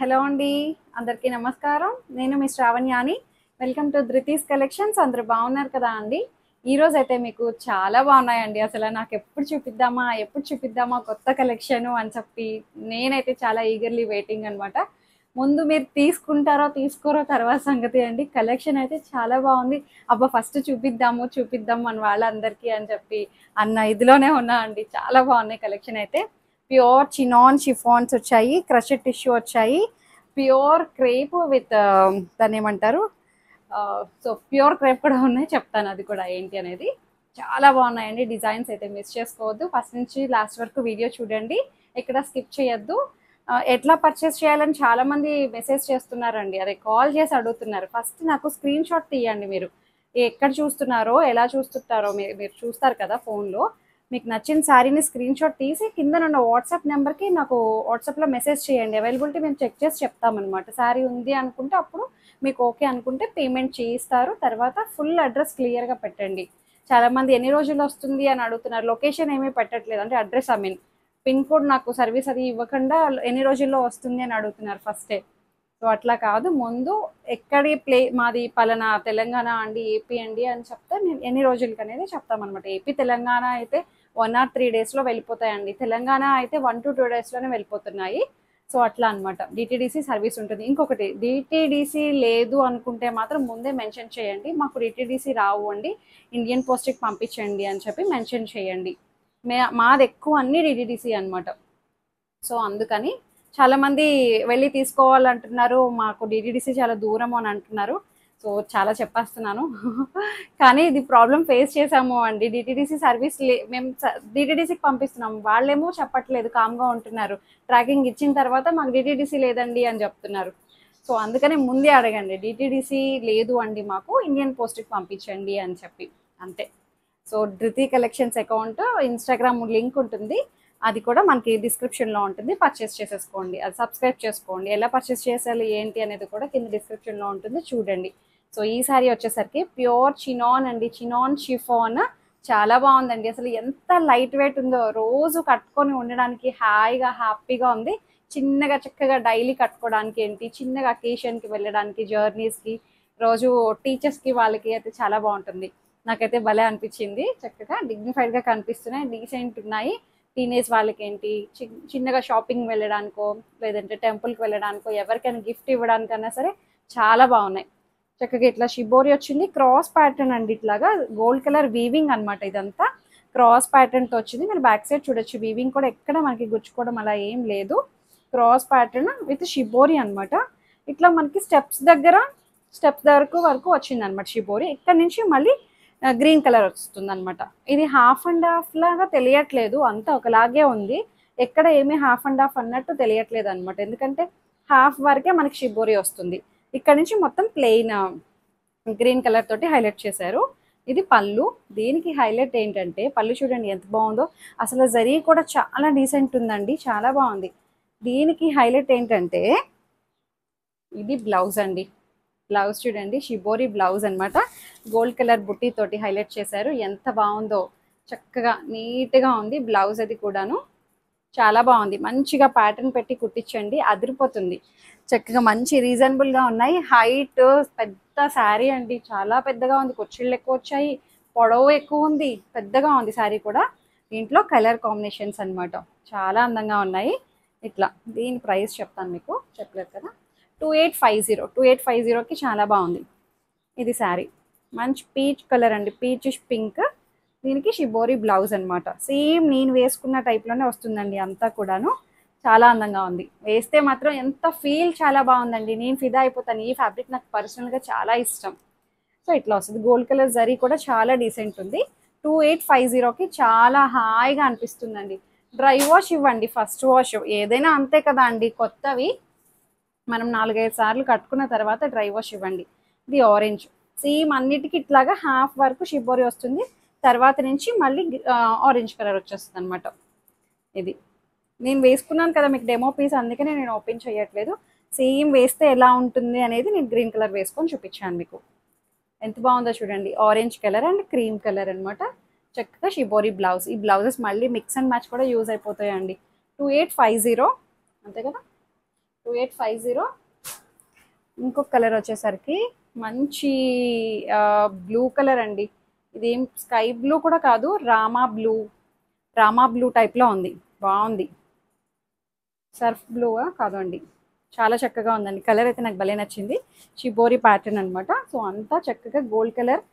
Hello అండి. అందరికీ నమస్కారం. నేను మీ శ్రావణ్యాని. Welcome to Dhruti's collections. అందరూ బాగున్నారు కదా అండి? ఈరోజైతే మీకు చాలా బాగున్నాయండి. అసలు నాకెప్పుడు చూపిద్దామా, ఎప్పుడు చూపిద్దామా కొత్త కలెక్షను అని చెప్పి నేనైతే చాలా ఈగర్లీ వెయిటింగ్ అనమాట. ముందు మీరు తీసుకుంటారో తీసుకోరో తర్వాత సంగతి అండి. కలెక్షన్ అయితే చాలా బాగుంది. అబ్బా ఫస్ట్ చూపిద్దాము చూపిద్దాం మన వాళ్ళందరికీ అని చెప్పి అన్న ఇదిలోనే ఉన్నా అండి. చాలా బాగున్నాయి కలెక్షన్ అయితే. ప్యూర్ చినాన్ షిఫాన్స్ వచ్చాయి, క్రషెడ్ టిష్యూ వచ్చాయి, ప్యూర్ క్రేప్ విత్ దాన్ని ఏమంటారు, సో ప్యూర్ క్రేప్ కూడా ఉన్నాయి. చెప్తాను అది కూడా ఏంటి అనేది. చాలా బాగున్నాయండి. డిజైన్స్ అయితే మిస్ చేసుకోవద్దు. ఫస్ట్ నుంచి లాస్ట్ వరకు వీడియో చూడండి, ఎక్కడ స్కిప్ చేయొద్దు. ఎట్లా పర్చేస్ చేయాలని చాలా మంది మెసేజ్ చేస్తున్నారండి, అదే కాల్ చేసి అడుగుతున్నారు. ఫస్ట్ నాకు స్క్రీన్ షాట్ తీయండి. మీరు ఎక్కడ చూస్తున్నారో ఎలా చూస్తుంటారో మీరు చూస్తారు కదా ఫోన్లో. మీకు నచ్చిన శారీని స్క్రీన్ షాట్ తీసి కింద ఉన్న వాట్సాప్ నెంబర్కి నాకు వాట్సాప్లో మెసేజ్ చేయండి. అవైలబిలిటీ మేము చెక్ చేసి చెప్తామన్నమాట. శారీ ఉంది అనుకుంటే అప్పుడు మీకు ఓకే అనుకుంటే పేమెంట్ చేయిస్తారు. తర్వాత ఫుల్ అడ్రస్ క్లియర్గా పెట్టండి. చాలామంది ఎన్ని రోజుల్లో వస్తుంది అని అడుగుతున్నారు. లొకేషన్ ఏమీ పెట్టట్లేదు, అంటే అడ్రస్ పిన్ కోడ్ నాకు సర్వీస్ అది ఇవ్వకుండా ఎన్ని రోజుల్లో వస్తుంది అని అడుగుతున్నారు ఫస్టే. సో అట్లా కాదు, ముందు ఎక్కడి మాది పలానా తెలంగాణ అండి, ఏపీ అండి అని చెప్తే మేము ఎన్ని రోజులకి అనేది చెప్తామన్నమాట. ఏపీ తెలంగాణ అయితే 1 or 3 డేస్లో వెళ్ళిపోతాయండి. తెలంగాణ అయితే 1 to 2 డేస్లోనే వెళ్ళిపోతున్నాయి. సో అట్లా అనమాట. డిటీడీసీ సర్వీస్ ఉంటుంది. ఇంకొకటి, డిటీడీసీ లేదు అనుకుంటే మాత్రం ముందే మెన్షన్ చేయండి, మాకు డిటీడీసీ రావు అండి, ఇండియన్ పోస్ట్కి పంపించండి అని చెప్పి మెన్షన్ చేయండి. మాది ఎక్కువ అన్ని డిటీడీసీ అనమాట. సో అందుకని చాలామంది వెళ్ళి తీసుకోవాలంటున్నారు, మాకు డిటీడీసీ చాలా దూరం అని అంటున్నారు. సో చాలా చెప్పేస్తున్నాను. కానీ ఇది ప్రాబ్లం ఫేస్ చేసాము అండి. డిటీడీసీ సర్వీస్ మేము డిటీడీసీకి పంపిస్తున్నాము, వాళ్ళేమో చెప్పట్లేదు, కామ్గా ఉంటున్నారు. ట్రాకింగ్ ఇచ్చిన తర్వాత మాకు డిటీడీసీ లేదండి అని చెప్తున్నారు. సో అందుకని ముందే అడగండి, డిటీడీసీ లేదు అండి మాకు, ఇండియన్ పోస్ట్కి పంపించండి అని చెప్పి, అంతే. సో ధృతి కలెక్షన్స్ అకౌంట్ ఇన్స్టాగ్రామ్ లింక్ ఉంటుంది, అది కూడా మనకి డిస్క్రిప్షన్లో ఉంటుంది. పర్చేస్ చేసేసుకోండి, అది సబ్స్క్రైబ్ చేసుకోండి. ఎలా పర్చేస్ చేసేయాలి ఏంటి అనేది కూడా కింద డిస్క్రిప్షన్లో ఉంటుంది, చూడండి. సో ఈ సారీ వచ్చేసరికి ప్యూర్ చినాన్ అండి, చినాన్ షిఫాన్. చాలా బాగుందండి. అసలు ఎంత లైట్ వెయిట్ ఉందో, రోజు కట్టుకొని ఉండడానికి హాయిగా హ్యాపీగా ఉంది. చిన్నగా చక్కగా డైలీ కట్టుకోవడానికి ఏంటి, చిన్నగా అకేషన్కి వెళ్ళడానికి, జర్నీస్కి, రోజు టీచర్స్కి వాళ్ళకి అయితే చాలా బాగుంటుంది. నాకైతే భలే అనిపించింది. చక్కగా డిగ్నిఫైడ్గా కనిపిస్తున్నాయి, డీసెంట్ ఉన్నాయి. టీనేజ్ వాళ్ళకి ఏంటి, చిన్నగా షాపింగ్ వెళ్ళడానికో, లేదంటే టెంపుల్కి వెళ్ళడానికో, ఎవరికైనా గిఫ్ట్ ఇవ్వడానికైనా సరే చాలా బాగున్నాయి. చక్కగా ఇట్లా షిబోరి వచ్చింది, క్రాస్ ప్యాటర్న్ అండి, ఇట్లాగా గోల్డ్ కలర్ వీవింగ్ అనమాట. ఇదంతా క్రాస్ ప్యాటర్న్తో వచ్చింది. మీరు బ్యాక్ సైడ్ చూడొచ్చు, వీవింగ్ కూడా ఎక్కడ మనకి గుచ్చుకోవడం అలా ఏం లేదు. క్రాస్ ప్యాటర్న్ విత్ షిబోరి అనమాట. ఇట్లా మనకి స్టెప్స్ వరకు వచ్చింది అనమాట షిబోరి. ఇక్కడ నుంచి మళ్ళీ గ్రీన్ కలర్ వస్తుంది అనమాట. ఇది హాఫ్ అండ్ హాఫ్ లాగా తెలియట్లేదు, అంతా ఒకలాగే ఉంది. ఎక్కడ ఏమీ హాఫ్ అండ్ హాఫ్ అన్నట్టు తెలియట్లేదు అనమాట, ఎందుకంటే హాఫ్ వరకే మనకి షిబోరి వస్తుంది. ఇక్కడ నుంచి మొత్తం ప్లెయిన్ గ్రీన్ కలర్ తోటి హైలైట్ చేశారు. ఇది పళ్ళు. దీనికి హైలైట్ ఏంటంటే, పళ్ళు చూడండి ఎంత బాగుందో. అసలు జరీ కూడా చాలా డీసెంట్ ఉందండి, చాలా బాగుంది. దీనికి హైలైట్ ఏంటంటే, ఇది బ్లౌజ్ అండి. బ్లౌజ్ చూడండి, షిబోరి బ్లౌజ్ అనమాట. గోల్డ్ కలర్ బుట్టి తోటి హైలైట్ చేశారు, ఎంత బాగుందో. చక్కగా నీట్గా ఉంది బ్లౌజ్. అది కూడాను చాలా బాగుంది. మంచిగా ప్యాటర్న్ పెట్టి కుట్టించండి, అదిరిపోతుంది. చక్కగా మంచి రీజనబుల్గా ఉన్నాయి. హైట్ పెద్ద శారీ అండి, చాలా పెద్దగా ఉంది. కుర్చీళ్ళు ఎక్కువ వచ్చాయి, పొడవు ఎక్కువ ఉంది, పెద్దగా ఉంది శారీ కూడా. దీంట్లో కలర్ కాంబినేషన్స్ అనమాట చాలా అందంగా ఉన్నాయి. ఇట్లా దీని ప్రైస్ చెప్తాను మీకు, చెప్పలేదు కదా. 2850కి చాలా బాగుంది. ఇది శారీ మంచి పీచ్ కలర్ అండి, పీచ్ పింక్. దీనికి షిబోరి బ్లౌజ్ అనమాట. సేమ్ నేను వేసుకున్న టైప్లోనే వస్తుందండి అంతా కూడాను. చాలా అందంగా ఉంది. వేస్తే మాత్రం ఎంత ఫీల్ చాలా బాగుందండి. నేను ఫిదా అయిపోతాను, ఈ ఫ్యాబ్రిక్ నాకు పర్సనల్గా చాలా ఇష్టం. సో ఇట్లా వస్తుంది. గోల్డ్ కలర్ జరీ కూడా చాలా డీసెంట్ ఉంది. 2850కి చాలా హాయిగా అనిపిస్తుందండి. డ్రై వాష్ ఇవ్వండి, ఫస్ట్ వాష్ ఏదైనా అంతే కదా అండి. కొత్తవి మనం 4-5 సార్లు కట్టుకున్న తర్వాత డ్రై వాష్ ఇవ్వండి. ఇది ఆరెంజ్. సేమ్ అన్నిటికీ ఇట్లాగా హాఫ్ వరకు షిబోరి వస్తుంది, తర్వాత నుంచి మళ్ళీ ఆరెంజ్ కలర్ వచ్చేస్తుంది అనమాట. ఇది నేను వేసుకున్నాను కదా మీకు డెమో పీస్, అందుకనే నేను ఓపెన్ చేయట్లేదు. సేమ్ వేస్తే ఎలా ఉంటుంది అనేది నేను గ్రీన్ కలర్ వేసుకొని చూపించాను మీకు. ఎంత బాగుందో చూడండి, orange colour and cream colour అనమాట. చక్కగా షిబోరి బ్లౌజ్. ఈ బ్లౌజెస్ మళ్ళీ మిక్స్ అండ్ మ్యాచ్ కూడా యూజ్ అయిపోతాయండి. 2850 అంతే కదా. 2850. ఇంకొక కలర్ వచ్చేసరికి మంచి బ్లూ కలర్ అండి. ఇదేం స్కై బ్లూ కూడా కాదు, రామా బ్లూ టైప్లో ఉంది. బాగుంది. సర్ఫ్ బ్లూ కాదండి, చాలా చక్కగా ఉందండి. కలర్ అయితే నాకు భలే నచ్చింది. షిబోరి ప్యాటర్న్ అనమాట. సో అంతా చక్కగా గోల్డ్ కలర్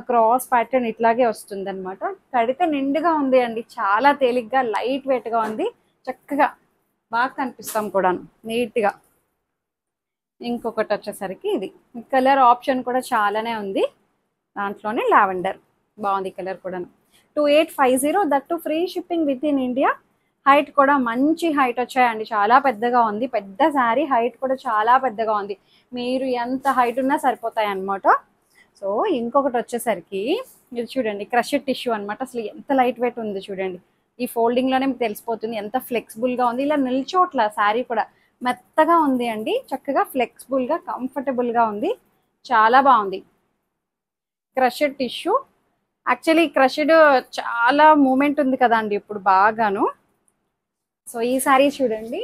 క్రాస్ ప్యాటర్న్ ఇట్లాగే వస్తుంది అనమాట. కడితే నిండుగా ఉంది అండి, చాలా తేలిగ్గా లైట్ వెయిట్గా ఉంది. చక్కగా బాగా కనిపిస్తాం కూడా నీట్గా. ఇంకొకటి వచ్చేసరికి ఇది కలర్ ఆప్షన్ కూడా చాలానే ఉంది. దాంట్లోనే లావెండర్ బాగుంది కలర్ కూడా. 2850, that to free shipping with in India. Height కూడా మంచి హైట్ వచ్చాయండి, చాలా పెద్దగా ఉంది. పెద్ద శారీ, హైట్ కూడా చాలా పెద్దగా ఉంది. మీరు ఎంత హైట్ ఉన్నా సరిపోతాయి అన్నమాట. సో ఇంకొకటి వచ్చేసరికి ఇది చూడండి, క్రషెడ్ టిష్యూ అనమాట. అసలు ఎంత లైట్ వెయిట్ ఉంది చూడండి. ఈ ఫోల్డింగ్లోనే మీకు తెలిసిపోతుంది ఎంత ఫ్లెక్సిబుల్గా ఉంది. ఇలా నిల్చోట్ల శారీ కూడా మెత్తగా ఉంది అండి, చక్కగా ఫ్లెక్సిబుల్గా కంఫర్టబుల్గా ఉంది. చాలా బాగుంది. క్రషెడ్ టిష్యూ, యాక్చువల్లీ క్రషెడ్ చాలా మూమెంట్ ఉంది కదా అండి ఇప్పుడు బాగాను. సో ఈ శారీ చూడండి,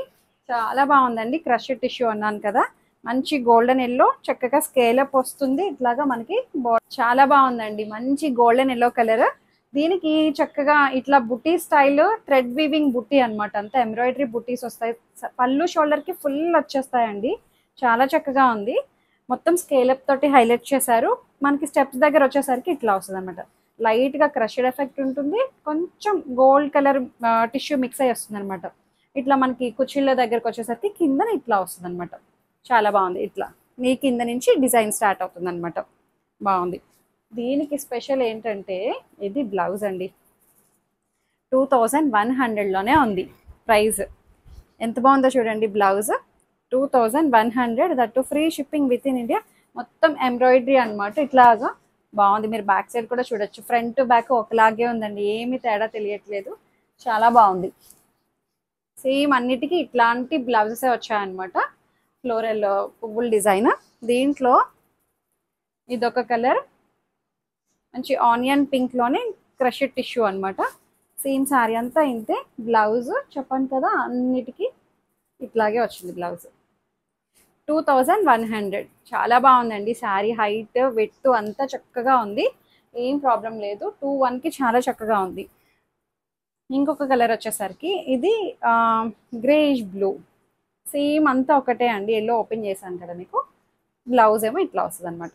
చాలా బాగుందండి. క్రషెడ్ టిష్యూ అన్నాను కదా, మంచి గోల్డెన్ ఎల్లో, చక్కగా స్కేలప్ వస్తుంది ఇట్లాగా మనకి. చాలా బాగుందండి, మంచి గోల్డెన్ ఎల్లో కలర్. దీనికి చక్కగా ఇట్లా బుటీ స్టైల్ థ్రెడ్ వీవింగ్ బుట్టి అనమాట. అంతా ఎంబ్రాయిడరీ బుట్టీస్ వస్తాయి. పళ్ళు షోల్డర్కి ఫుల్ వచ్చేస్తాయండి, చాలా చక్కగా ఉంది. మొత్తం స్కేలప్ తోటి హైలైట్ చేశారు. మనకి స్టెప్స్ దగ్గర వచ్చేసరికి ఇట్లా వస్తుంది అనమాట. లైట్గా క్రషెడ్ ఎఫెక్ట్ ఉంటుంది, కొంచెం గోల్డ్ కలర్ టిష్యూ మిక్స్ అయ్యి వస్తుంది అనమాట. ఇట్లా మనకి కుచ్చిళ్ళ దగ్గరకు వచ్చేసరికి కింద ఇట్లా వస్తుంది అనమాట. చాలా బాగుంది. ఇట్లా నీ కింద నుంచి డిజైన్ స్టార్ట్ అవుతుంది అనమాట. బాగుంది. దీనికి స్పెషల్ ఏంటంటే ఇది బ్లౌజ్ అండి. 2100లోనే ఉంది ప్రైస్. ఎంత బాగుందో చూడండి blouse. 2100, that to free shipping with in India. మొత్తం ఎంబ్రాయిడరీ అనమాట. ఇట్లాగా బాగుంది. మీరు బ్యాక్ సైడ్ కూడా చూడొచ్చు, ఫ్రంట్ బ్యాక్ ఒకలాగే ఉందండి, ఏమి తేడా తెలియట్లేదు. చాలా బాగుంది. సేమ్ అన్నిటికీ ఇట్లాంటి బ్లౌజెసే వచ్చాయన్నమాట. ఫ్లోరల్ పువ్వుల డిజైన్. దీంట్లో ఇదొక కలర్, మంచి ఆనియన్ పింక్లోనే క్రషెడ్ టిష్యూ అనమాట. సేమ్ శారీ అంతా ఇంతే. బ్లౌజ్ చెప్పాను కదా అన్నిటికీ ఇట్లాగే వచ్చింది బ్లౌజ్. 2100. చాలా బాగుందండి శారీ. హైట్ వెట్టు అంతా చక్కగా ఉంది, ఏం ప్రాబ్లం లేదు. 21కి చాలా చక్కగా ఉంది. ఇంకొక కలర్ వచ్చేసరికి ఇది గ్రేయిష్ బ్లూ. సేమ్ అంతా ఒకటే అండి. ఎల్లో ఓపెన్ చేశాను కదా మీకు. బ్లౌజ్ ఏమో ఇట్లా వస్తుంది అనమాట.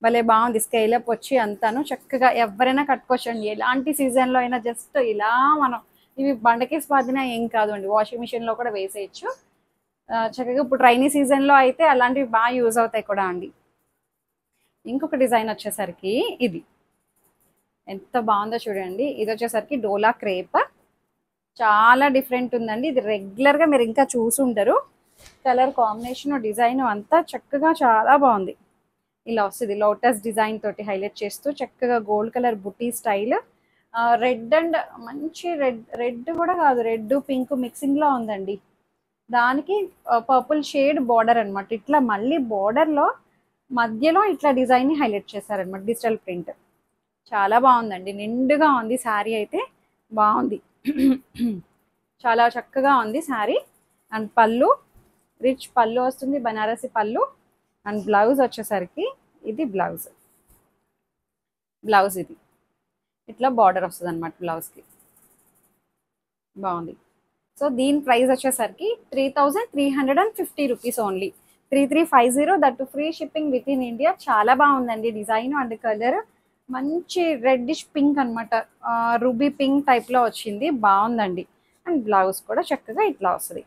భలే బాగుంది. స్కేలప్ వచ్చి అంతాను చక్కగా ఎవరైనా కట్టుకోవచ్చండి, ఎలాంటి సీజన్లో అయినా. జస్ట్ ఇలా మనం ఇవి బండకేసి బాధినా ఏం కాదు అండి, వాషింగ్ మిషన్లో కూడా వేసేయచ్చు చక్కగా. ఇప్పుడు రైనీ సీజన్లో అయితే అలాంటివి బాగా యూజ్ అవుతాయి కూడా అండి. ఇంకొక డిజైన్ వచ్చేసరికి ఇది ఎంత బాగుందో చూడండి. ఇది వచ్చేసరికి డోలా క్రేప్. చాలా డిఫరెంట్ ఉందండి. ఇది రెగ్యులర్గా మీరు ఇంకా చూసుంటారు. కలర్ కాంబినేషన్, డిజైన్ అంతా చక్కగా చాలా బాగుంది. ఇలా వస్తుంది లోటస్ డిజైన్ తోటి హైలైట్ చేస్తూ, చక్కగా gold colour buti style. Red and మంచి రెడ్ కూడా కాదు, రెడ్ పింక్ మిక్సింగ్లో ఉందండి. దానికి పర్పుల్ షేడ్ బార్డర్ అనమాట. ఇట్లా మళ్ళీ బార్డర్లో మధ్యలో ఇట్లా డిజైన్ని హైలైట్ చేశారనమాట, డిజిటల్ ప్రింట్. చాలా బాగుందండి, నిండుగా ఉంది శారీ అయితే. బాగుంది, చాలా చక్కగా ఉంది శారీ. అండ్ పళ్ళు రిచ్ పళ్ళు వస్తుంది, బనారసి పళ్ళు. అండ్ బ్లౌజ్ వచ్చేసరికి ఇది బ్లౌజ్ ఇది ఇట్లా బార్డర్ వస్తుంది అనమాట బ్లౌజ్కి. బాగుంది. సో దీని ప్రైస్ వచ్చేసరికి 3350 rupees only. 3350, that to free shipping with in India. చాలా బాగుందండి డిజైన్ అండ్ కలర్. మంచి రెడ్డిష్ పింక్ అనమాట, రూబీ పింక్ టైప్లో వచ్చింది. బాగుందండి. అండ్ బ్లౌజ్ కూడా చక్కగా ఇట్లా వస్తుంది.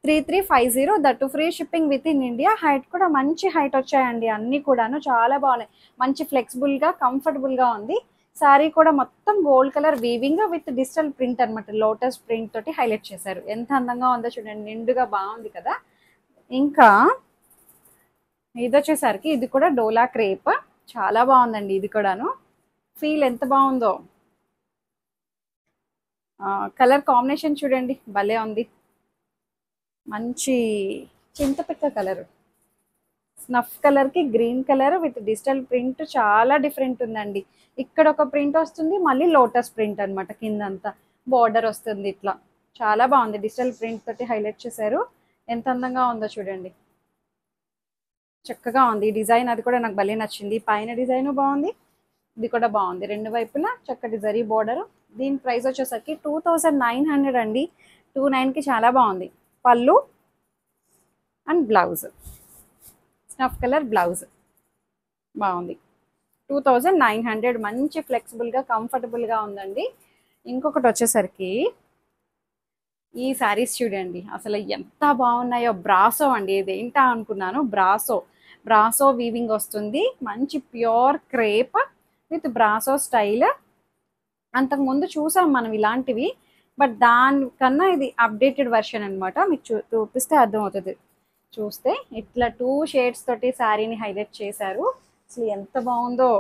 3350, that to free shipping with in India. Height కూడా మంచి హైట్ వచ్చాయండి, అన్నీ కూడాను చాలా బాగున్నాయి. మంచి ఫ్లెక్సిబుల్గా కంఫర్టబుల్గా ఉంది. శారీ కూడా మొత్తం gold colour weaving with digital print అనమాట. లోటస్ ప్రింట్ తోటి హైలైట్ చేశారు. ఎంత అందంగా ఉందో చూడండి, నిండుగా బాగుంది కదా. ఇంకా ఇది వచ్చేసరికి ఇది కూడా డోలా క్రేప్. చాలా బాగుందండి ఇది కూడాను. ఫీల్ ఎంత బాగుందో. కలర్ కాంబినేషన్ చూడండి, భలే ఉంది. మంచి చింతపిక్క కలర్, స్నఫ్ కలర్కి green colour with digital print. చాలా డిఫరెంట్ ఉందండి. ఇక్కడ ఒక ప్రింట్ వస్తుంది, మళ్ళీ లోటస్ ప్రింట్ అనమాట. కిందంతా బార్డర్ వస్తుంది ఇట్లా. చాలా బాగుంది, డిజిటల్ ప్రింట్ తోటి హైలైట్ చేశారు. ఎంత అందంగా ఉందో చూడండి, చక్కగా ఉంది. ఈ డిజైన్ అది కూడా నాకు భలే నచ్చింది. పైన డిజైన్ బాగుంది, ఇది కూడా బాగుంది. రెండు వైపులా చక్కటి జరీ బోర్డర్. దీని ప్రైస్ వచ్చేసరికి 2900 అండి. 29కి చాలా బాగుంది. పళ్ళు and blouse, snuff colour blouse బాగుంది. 2900, మంచి ఫ్లెక్సిబుల్గా కంఫర్టబుల్గా ఉందండి. ఇంకొకటి వచ్చేసరికి ఈ శారీస్ చూడండి, అసలు ఎంత బాగున్నాయో. బ్రాసో అండి, ఇది ఏంటా అనుకున్నాను. బ్రాసో వీవింగ్ వస్తుంది. మంచి pure crepe with brasso style. అంతకుముందు చూసాం మనం ఇలాంటివి, బట్ దానికన్నా ఇది అప్డేటెడ్ వెర్షన్ అనమాట. మీకు చూపిస్తే అర్థమవుతుంది. చూస్తే ఇట్లా 2 షేడ్స్ తోటి శారీని హైలైట్ చేశారు. అసలు ఎంత బాగుందో.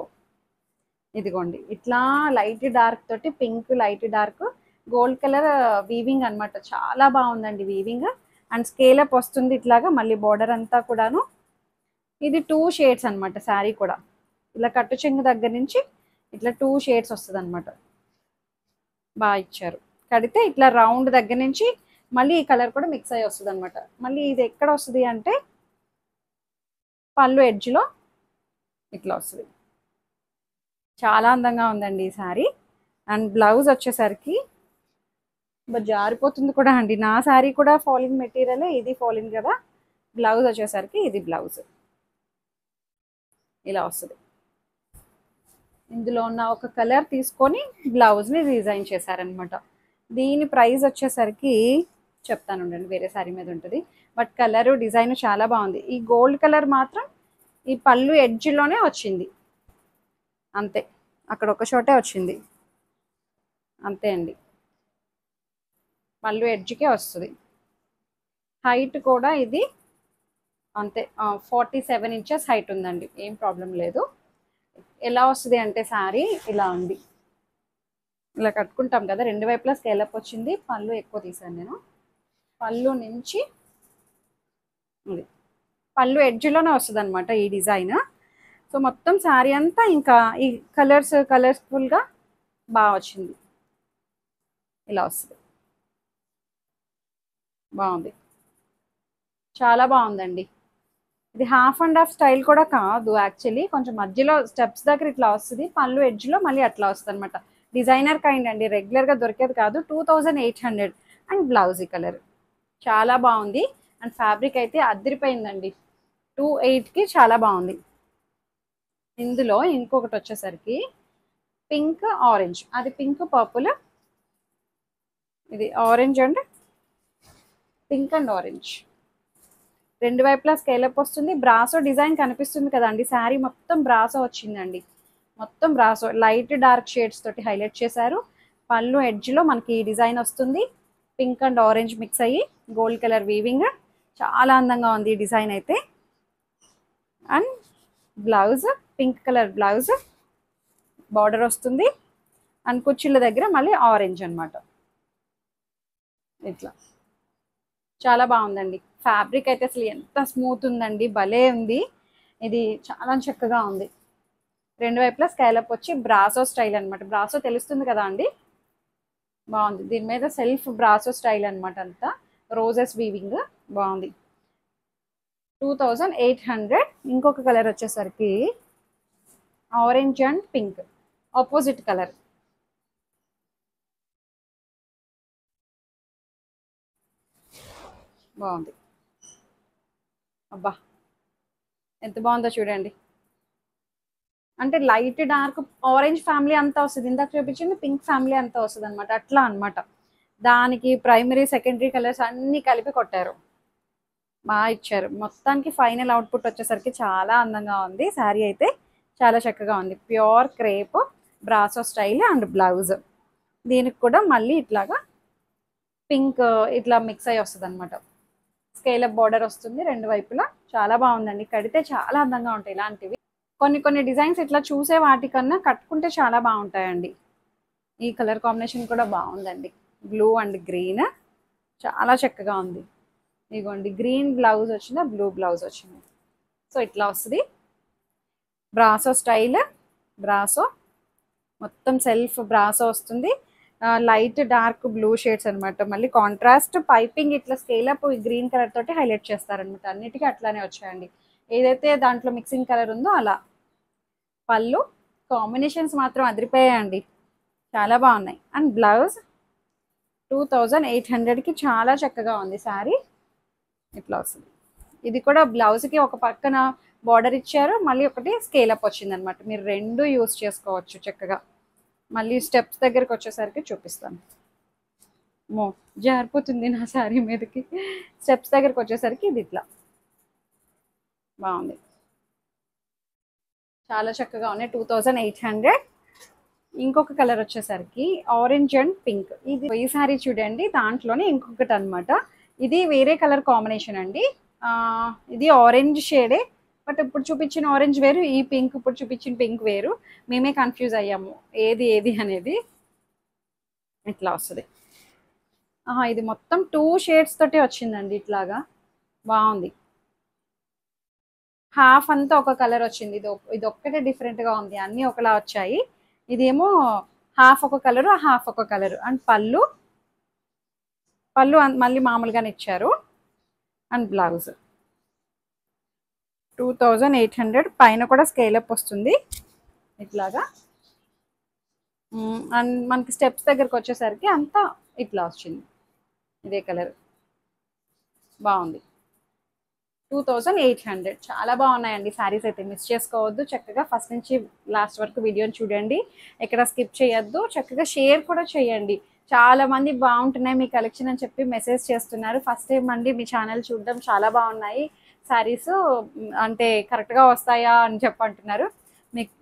ఇదిగోండి, ఇట్లా లైట్ డార్క్ తోటి pink, light dark, gold colour weaving అనమాట. చాలా బాగుందండి వీవింగ్. అండ్ స్కేలప్ వస్తుంది ఇట్లాగా, మళ్ళీ బార్డర్ అంతా కూడాను. ఇది 2 షేడ్స్ అనమాట శారీ కూడా. ఇలా కట్టు చెంగు దగ్గర నుంచి ఇట్లా 2 షేడ్స్ వస్తుంది అనమాట. బాగా ఇచ్చారు. కడితే ఇట్లా రౌండ్ దగ్గర నుంచి మళ్ళీ ఈ కలర్ కూడా మిక్స్ అయ్యి వస్తుంది అనమాట. మళ్ళీ ఇది ఎక్కడ వస్తుంది అంటే పళ్ళు ఎడ్జ్లో ఇట్లా వస్తుంది. చాలా అందంగా ఉందండి ఈ శారీ. అండ్ బ్లౌజ్ వచ్చేసరికి జారిపోతుంది కూడా అండి. నా శారీ కూడా ఫాలింగ్ మెటీరియల్, ఇది ఫాలింగ్ కదా. బ్లౌజ్ వచ్చేసరికి ఇది బ్లౌజ్ ఇలా వస్తుంది. ఇందులో ఉన్న ఒక కలర్ తీసుకొని బ్లౌజ్ని డిజైన్ చేశారనమాట. దీని ప్రైస్ వచ్చేసరికి చెప్తాను ఉండండి, వేరే శారీ మీద ఉంటుంది. బట్ కలరు డిజైన్ చాలా బాగుంది. ఈ గోల్డ్ కలర్ మాత్రం ఈ పళ్ళు ఎడ్జ్లోనే వచ్చింది అంతే, అక్కడ ఒక చోటే వచ్చింది అంతే అండి. పళ్ళు ఎడ్జ్కే వస్తుంది. హైట్ కూడా ఇది అంతే, 47 ఇంచెస్ హైట్ ఉందండి. ఏం ప్రాబ్లం లేదు. ఎలా వస్తుంది అంటే శారీ ఇలా ఉంది. ఇలా కట్టుకుంటాం కదా, రెండు వైపులా స్కేలప్ వచ్చింది. పళ్ళు ఎక్కువ తీసాను నేను. పళ్ళు నుంచి ఇది పళ్ళు ఎడ్జ్లోనే వస్తుంది అనమాట ఈ డిజైన్. సో మొత్తం శారీ అంతా ఇంకా ఈ కలర్ఫుల్గా బాగా వచ్చింది. ఇలా వస్తుంది, బాగుంది, చాలా బాగుందండి. ఇది హాఫ్ అండ్ హాఫ్ స్టైల్ కూడా కాదు యాక్చువల్లీ, కొంచెం మధ్యలో స్టెప్స్ దగ్గర ఇట్లా వస్తుంది. పళ్ళు ఎడ్జ్లో మళ్ళీ అట్లా వస్తుంది అనమాట. డిజైనర్ కైండ్ అండి, రెగ్యులర్గా దొరికేది కాదు. 2800. అండ్ బ్లౌజ్ ఈ కలర్ చాలా బాగుంది. అండ్ ఫ్యాబ్రిక్ అయితే అదిరిపోయిందండి. 28కి చాలా బాగుంది. ఇందులో ఇంకొకటి వచ్చేసరికి పింక్ ఆరెంజ్, అది పింక్ పర్పుల్, ఇది orange and pink and orange. రెండు వైపులా స్కేలప్ వస్తుంది. బ్రాసో డిజైన్ కనిపిస్తుంది కదండి, శారీ మొత్తం బ్రాసో వచ్చిందండి. మొత్తం బ్రాసో లైట్ డార్క్ షేడ్స్ తోటి హైలైట్ చేశారు. పళ్ళు ఎడ్జ్లో మనకి ఈ డిజైన్ వస్తుంది. పింక్ అండ్ ఆరెంజ్ మిక్స్ అయ్యి గోల్డ్ కలర్ వీవింగ్. చాలా అందంగా ఉంది ఈ డిజైన్ అయితే. And blouse pink colour blouse, border వస్తుంది. అండ్ కుర్చీల దగ్గర మళ్ళీ ఆరెంజ్ అనమాట. ఇట్లా చాలా బాగుందండి. ఫ్యాబ్రిక్ అయితే అసలు ఎంత స్మూత్ ఉందండి, భలే ఉంది. ఇది చాలా చక్కగా ఉంది. రెండు వైపులా స్కైలప్ వచ్చి బ్రాసో స్టైల్ అనమాట. బ్రాసో తెలుస్తుంది కదా అండి, బాగుంది. దీని మీద సెల్ఫ్ బ్రాసో స్టైల్ అనమాట. అంతా రోజెస్ వీవింగ్ బాగుంది. 2800. ఇంకొక కలర్ వచ్చేసరికి orange and pink, opposite colour. బాగుంది. అబ్బా ఎంత బాగుందో చూడండి. అంటే లైట్ డార్క్ ఆరెంజ్ ఫ్యామిలీ అంతా వస్తుంది. ఇందాక చూపించింది పింక్ ఫ్యామిలీ అంతా వస్తుంది అనమాట. అట్లా అనమాట. దానికి ప్రైమరీ సెకండరీ కలర్స్ అన్నీ కలిపి కొట్టారు, బాగా ఇచ్చారు. మొత్తానికి ఫైనల్ అవుట్పుట్ వచ్చేసరికి చాలా అందంగా ఉంది. శారీ అయితే చాలా చక్కగా ఉంది. Pure crepe, brasso style and blouse. దీనికి కూడా మళ్ళీ ఇట్లాగా పింక్ ఇట్లా మిక్స్ అయ్యి వస్తుంది అనమాట. స్కేలప్ బార్డర్ వస్తుంది రెండు వైపులా. చాలా బాగుందండి. కడితే చాలా అందంగా ఉంటాయి ఇలాంటివి. కొన్ని డిజైన్స్ ఇట్లా చూసే వాటికన్నా కట్టుకుంటే చాలా బాగుంటాయండి. ఈ కలర్ కాంబినేషన్ కూడా బాగుందండి, బ్లూ అండ్ గ్రీన్. చాలా చక్కగా ఉంది. ఇదిగోండి, గ్రీన్ బ్లౌజ్ వచ్చింది, బ్లూ బ్లౌజ్ వచ్చింది. సో ఇట్లా వస్తుంది. బ్రాసో స్టైల్, బ్రాసో మొత్తం సెల్ఫ్ బ్రాసో వస్తుంది. లైట్ డార్క్ బ్లూ షేడ్స్ అనమాట. మళ్ళీ కాంట్రాస్ట్ పైపింగ్ ఇట్లా స్కేలప్ గ్రీన్ కలర్ తోటి హైలైట్ చేస్తారనమాట. అన్నిటికీ అట్లానే వచ్చాయండి. ఏదైతే దాంట్లో మిక్సింగ్ కలర్ ఉందో అలా. పళ్ళు కాంబినేషన్స్ మాత్రం అదిరిపోయాయండి, చాలా బాగున్నాయి. అండ్ బ్లౌజ్ 2800కి చాలా చక్కగా ఉంది శారీ. ఇట్లా వస్తుంది. ఇది కూడా బ్లౌజ్కి ఒక పక్కన బార్డర్ ఇచ్చారు, మళ్ళీ ఒకటి స్కేలప్ వచ్చింది అనమాట. మీరు రెండు యూస్ చేసుకోవచ్చు చక్కగా. మళ్ళీ స్టెప్స్ దగ్గరికి వచ్చేసరికి చూపిస్తాను. మో జారిపోతుంది నా శారీ మీదకి. స్టెప్స్ దగ్గరికి వచ్చేసరికి ఇది ఇట్లా బాగుంది, చాలా చక్కగా ఉన్నాయి. 2800. ఇంకొక కలర్ వచ్చేసరికి ఆరెంజ్ అండ్ పింక్. ఇది ఈ శారీ చూడండి, దాంట్లోనే ఇంకొకటి అనమాట. ఇది వేరే కలర్ కాంబినేషన్ అండి. ఇది ఆరెంజ్ షేడే, బట్ ఇప్పుడు చూపించిన ఆరెంజ్ వేరు, ఈ పింక్ ఇప్పుడు చూపించిన పింక్ వేరు. మేమే కన్ఫ్యూజ్ అయ్యాము ఏది ఏది అనేది. ఇట్లా వస్తుంది. ఇది మొత్తం 2 షేడ్స్ తోటి వచ్చిందండి. ఇట్లాగా బాగుంది. హాఫ్ అంతా ఒక కలర్ వచ్చింది. ఇది ఒక్కటే డిఫరెంట్గా ఉంది, అన్నీ ఒకలా వచ్చాయి. ఇదేమో హాఫ్ ఒక కలరు, హాఫ్ ఒక కలరు. అండ్ పళ్ళు మళ్ళీ మామూలుగానే ఇచ్చారు. And blouse 2800. పైన కూడా స్కేలప్ వస్తుంది ఇట్లాగా. అండ్ మనకి స్టెప్స్ దగ్గరకు వచ్చేసరికి అంతా ఇట్లా వచ్చింది, ఇదే కలర్. బాగుంది. 2800. చాలా బాగున్నాయండి శారీస్ అయితే, మిస్ చేసుకోవద్దు. చక్కగా ఫస్ట్ నుంచి లాస్ట్ వరకు వీడియోని చూడండి, ఎక్కడ స్కిప్ చేయొద్దు. చక్కగా షేర్ కూడా చేయండి. చాలా మంది బాగుంటున్నాయి మీ కలెక్షన్ అని చెప్పి మెసేజ్ చేస్తున్నారు. ఫస్ట్ టైం అండి మీ ఛానల్ చూడడం, చాలా బాగున్నాయి శారీస్, అంటే కరెక్ట్గా వస్తాయా అని చెప్పంటున్నారు.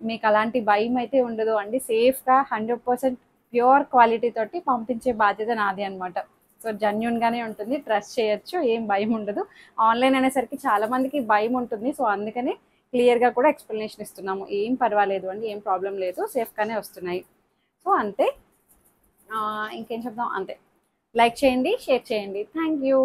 మీకు అలాంటి భయం అయితే ఉండదు అండి. సేఫ్గా 100% ప్యూర్ క్వాలిటీ తోటి పంపించే బాధ్యత నాది అనమాట. సో జెన్యూన్గానే ఉంటుంది, ట్రస్ట్ చేయొచ్చు, ఏం భయం ఉండదు. ఆన్లైన్ అనేసరికి చాలా మందికి భయం ఉంటుంది. సో అందుకని క్లియర్గా కూడా ఎక్స్ప్లెనేషన్ ఇస్తున్నాము. ఏం పర్వాలేదు అండి, ఏం ప్రాబ్లం లేదు, సేఫ్గానే వస్తున్నాయి. సో అంతే, ఇంకేం చెప్దాం, అంతే. లైక్ చేయండి, షేర్ చేయండి. Thank you.